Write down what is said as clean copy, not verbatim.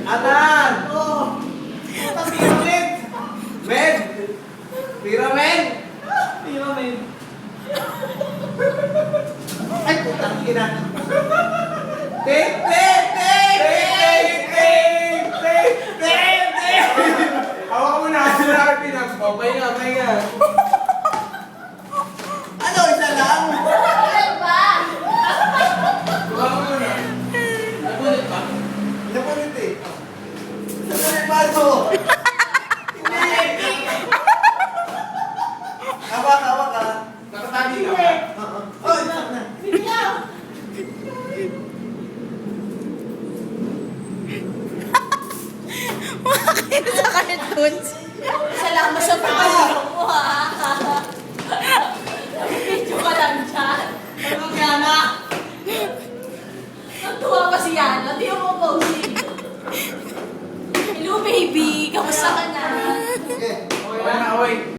Atan! Oh! Puta, pyramid! Med! Pyramid! Pyramid! Ay, putang ina! Tape! Tape! Tape! Tape! Tape! Tape! Tape! Hawak mo na! Sinabi pinag... Oh, pahinga, pahinga! Ano, isa lang? Ano ba? Hawak mo na! Nabulit ba? Nabulit eh! Nabulit ba ito? Hindi! Hawak, hawak ka! Nakatagi ka ba? Oh, isa na! Bigyan! Makakain sa cartoons. Salamat sa pagkakasama mo, ha? Video ka lang dyan. Ano Yana? Natuwa pa si Yana. Di mo posing. Hello, baby. Kamusta ka na? Okay, okay na, okay.